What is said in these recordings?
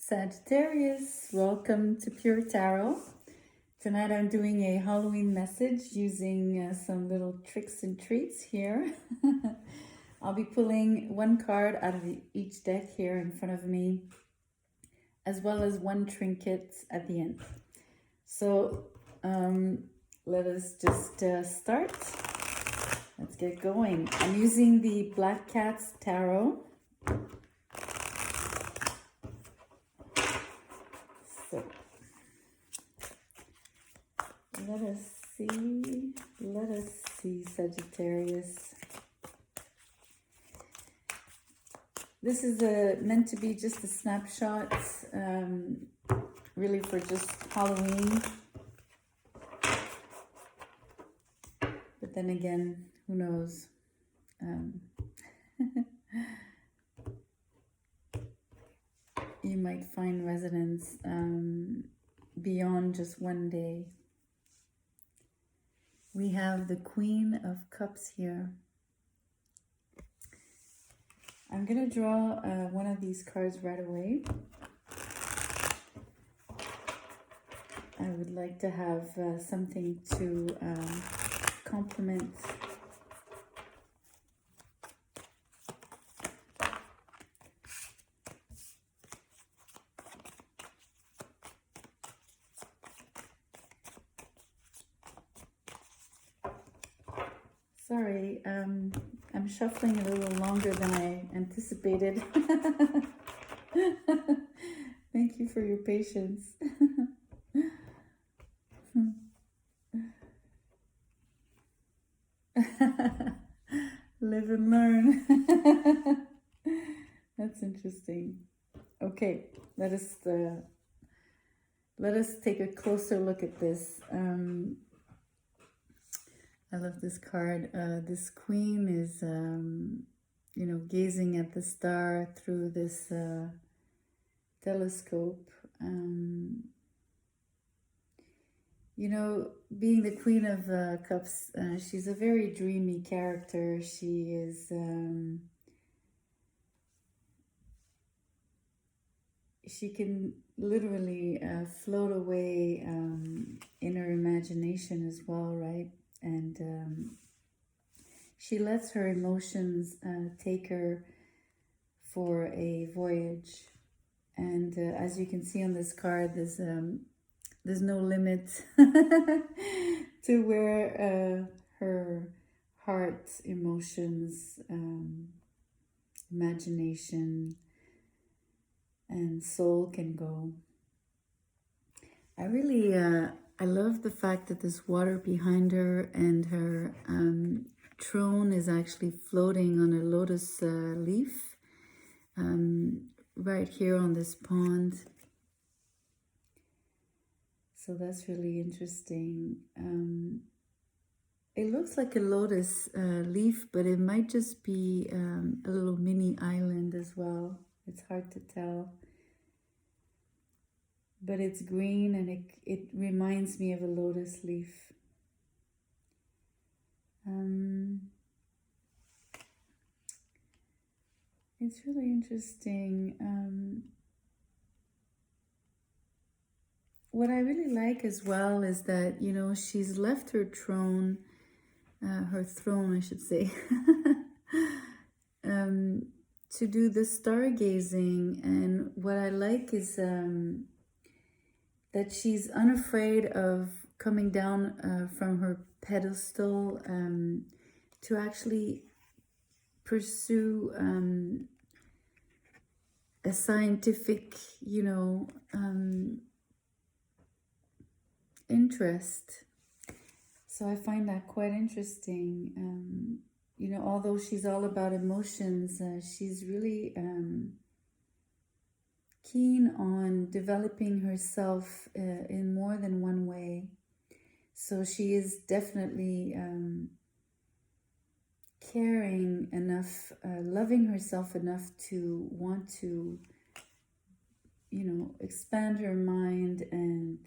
Sagittarius, welcome to Pure Tarot. Tonight I'm doing a Halloween message using some little tricks and treats here. I'll be pulling one card out of each deck here in front of me, as well as one trinket at the end. So let us just start. Let's get going. I'm using the Black Cat's Tarot. So let us see, Sagittarius. This is meant to be just a snapshot, really for just Halloween. But then again, who knows? You might find resonance beyond just one day. We have the Queen of Cups here. I'm going to draw one of these cards right away. I would like to have something to complement Sorry, I'm shuffling a little longer than I anticipated. Thank you for your patience. Live and learn. That's interesting. Okay, let us take a closer look at this. I love this card. This queen is, gazing at the star through this telescope. Being the Queen of Cups, she's a very dreamy character. She is, she can literally float away in her imagination as well, right? And she lets her emotions take her for a voyage. And as you can see on this card, there's no limit to where her heart, emotions, imagination, and soul can go. I love the fact that there's water behind her, and her throne is actually floating on a lotus leaf right here on this pond. So that's really interesting. It looks like a lotus leaf, but it might just be a little mini island as well. It's hard to tell. But it's green, and it reminds me of a lotus leaf. It's really interesting. What I really like as well is that, she's left her throne, I should say, to do the stargazing. And what I like is that she's unafraid of coming down from her pedestal to actually pursue a scientific, interest. So I find that quite interesting. Although she's all about emotions, she's really keen on developing herself in more than one way. So she is definitely caring enough, loving herself enough to want to, expand her mind and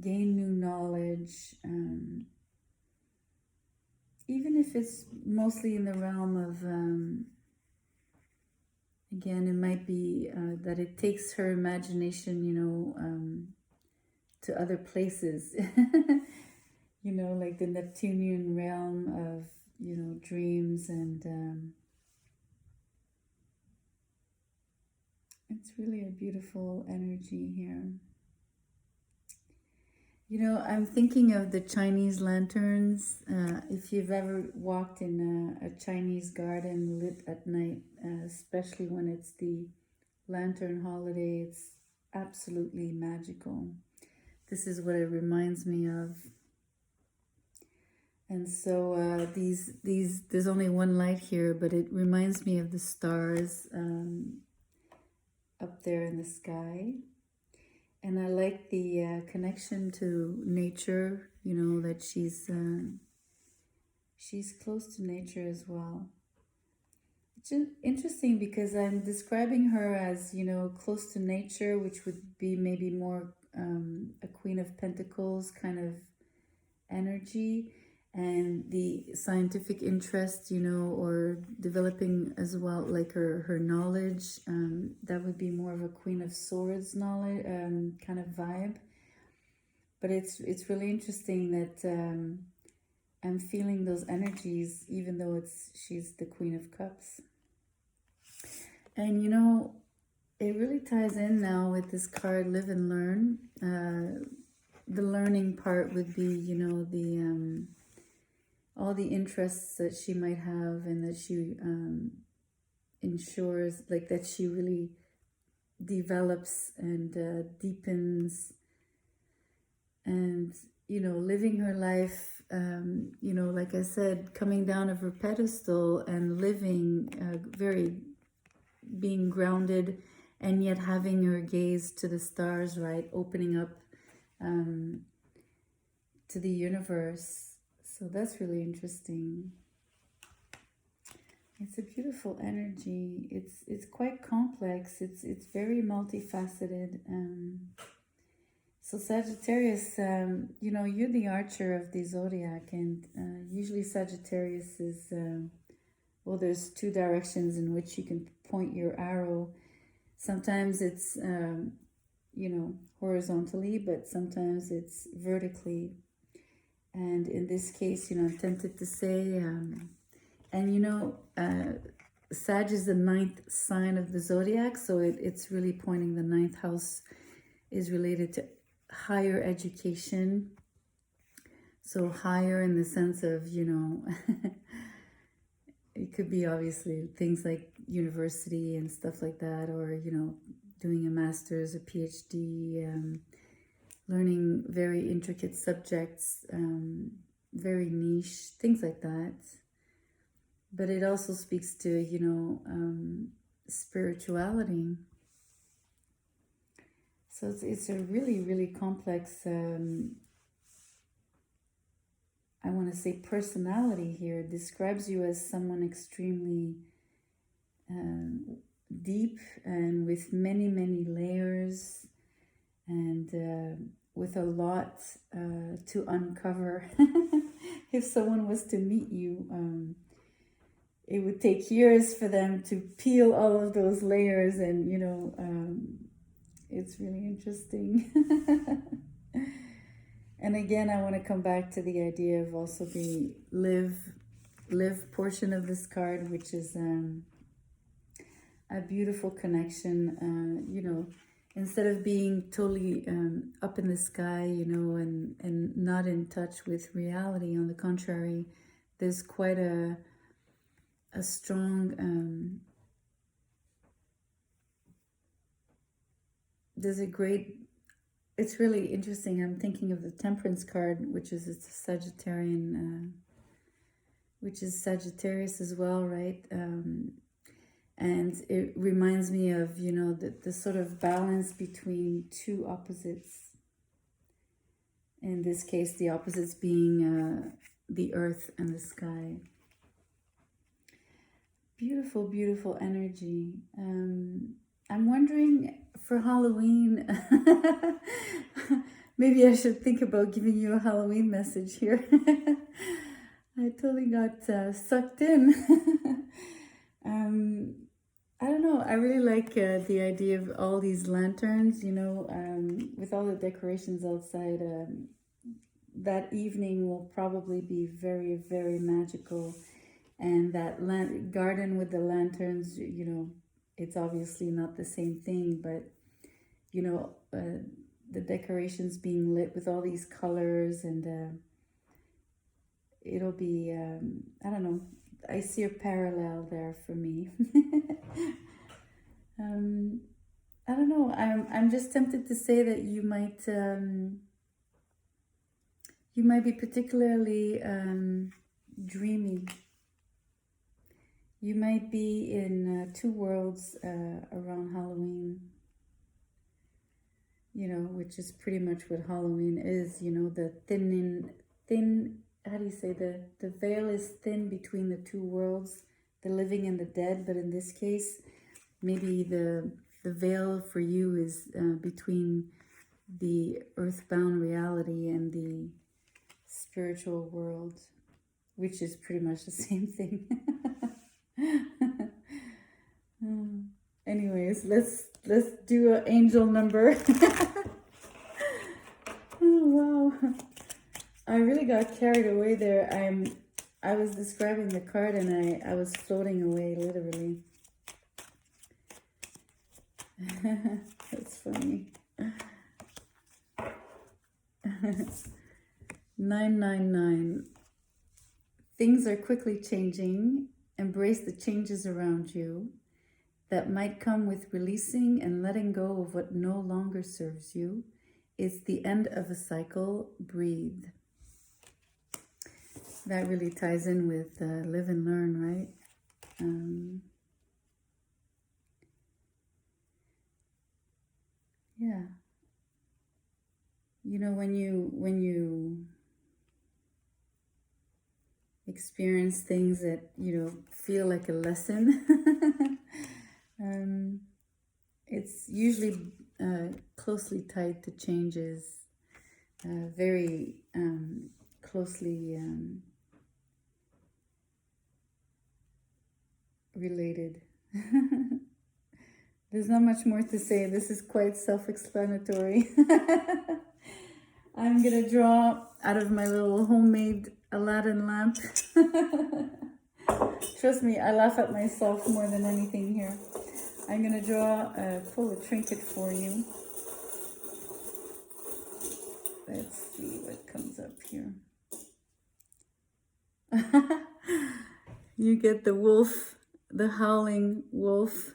gain new knowledge, even if it's mostly in the realm of Again, it might be that it takes her imagination, to other places, like the Neptunian realm of, dreams. And it's really a beautiful energy here. I'm thinking of the Chinese lanterns. If you've ever walked in a Chinese garden lit at night, especially when it's the lantern holiday, it's absolutely magical. This is what it reminds me of. And so there's only one light here, but it reminds me of the stars up there in the sky. And I like the connection to nature, that she's close to nature as well. It's interesting because I'm describing her as, close to nature, which would be maybe more a Queen of Pentacles kind of energy, and the scientific interest, or developing as well, like her knowledge, that would be more of a Queen of Swords knowledge kind of vibe. But it's really interesting that I'm feeling those energies, even though she's the Queen of Cups. And it really ties in now with this card, Live and Learn. The learning part would be, the all the interests that she might have, and that she ensures, like, that she really develops and deepens, and living her life, like I said, coming down of her pedestal and living being grounded, and yet having her gaze to the stars, right, opening up to the universe. So that's really interesting. It's a beautiful energy. It's quite complex. It's very multifaceted. So Sagittarius, you're the archer of the zodiac, and usually Sagittarius is, there's two directions in which you can point your arrow. Sometimes it's, horizontally, but sometimes it's vertically. And in this case, I'm tempted to say, Sag is the 9th sign of the zodiac, so it's really pointing, the 9th house is related to higher education. So higher in the sense of, it could be obviously things like university and stuff like that, or, doing a master's, a PhD, learning very intricate subjects, very niche, things like that. But it also speaks to, spirituality. So it's a really, really complex, I want to say, personality here. It describes you as someone extremely deep, and with many, many layers, and with a lot to uncover. If someone was to meet you, it would take years for them to peel all of those layers, and it's really interesting. And again, I want to come back to the idea of also the live portion of this card, which is a beautiful connection. Instead of being totally up in the sky, and not in touch with reality, on the contrary, there's quite a strong, it's really interesting. I'm thinking of the Temperance card, which is a Sagittarian, which is Sagittarius as well, right? And it reminds me of, the sort of balance between two opposites. In this case, the opposites being the earth and the sky. Beautiful, beautiful energy. I'm wondering, for Halloween, maybe I should think about giving you a Halloween message here. I totally got sucked in. I don't know. I really like the idea of all these lanterns, with all the decorations outside. That evening will probably be very, very magical. And that garden with the lanterns, it's obviously not the same thing, but, the decorations being lit with all these colors, and it'll be, I don't know, I see a parallel there for me. I don't know. I'm just tempted to say that you might be particularly dreamy. You might be in two worlds around Halloween. Which is pretty much what Halloween is. The thin. How do you say the veil is thin between the two worlds, the living and the dead. But in this case, maybe the veil for you is between the earthbound reality and the spiritual world, which is pretty much the same thing. Anyways, let's do an angel number. Oh wow, I really got carried away there. I was describing the card and I was floating away literally. That's funny. 999. Things are quickly changing. Embrace the changes around you that might come with releasing and letting go of what no longer serves you. It's the end of a cycle. Breathe. That really ties in with live and learn, right? Yeah. When you experience things that feel like a lesson, it's usually closely tied to changes, very closely related. There's not much more to say. This is quite self-explanatory. I'm gonna draw out of my little homemade Aladdin lamp. Trust me, I laugh at myself more than anything here. I'm gonna pull a trinket for you. Let's see what comes up here. You get the wolf, the howling wolf.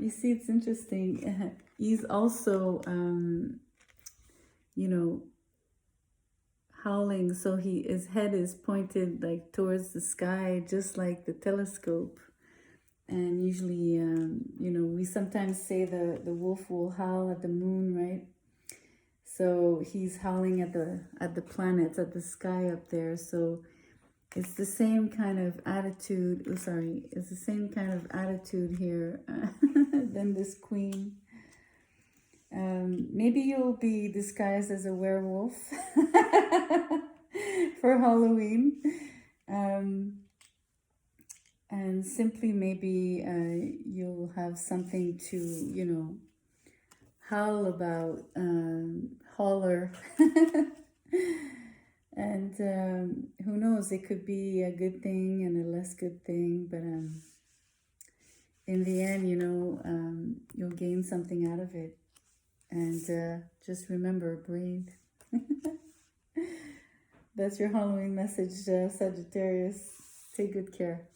You see, it's interesting. He's also, howling, so his head is pointed like towards the sky, just like the telescope. And usually, we sometimes say the wolf will howl at the moon, right? So he's howling at the planets, at the sky up there. So it's the same kind of attitude. It's the same kind of attitude here than this queen. Maybe you'll be disguised as a werewolf for Halloween. And simply maybe you'll have something to, howl about, holler. And who knows, it could be a good thing and a less good thing, but in the end, you'll gain something out of it. And just remember, breathe. That's your Halloween message, Sagittarius. Take good care.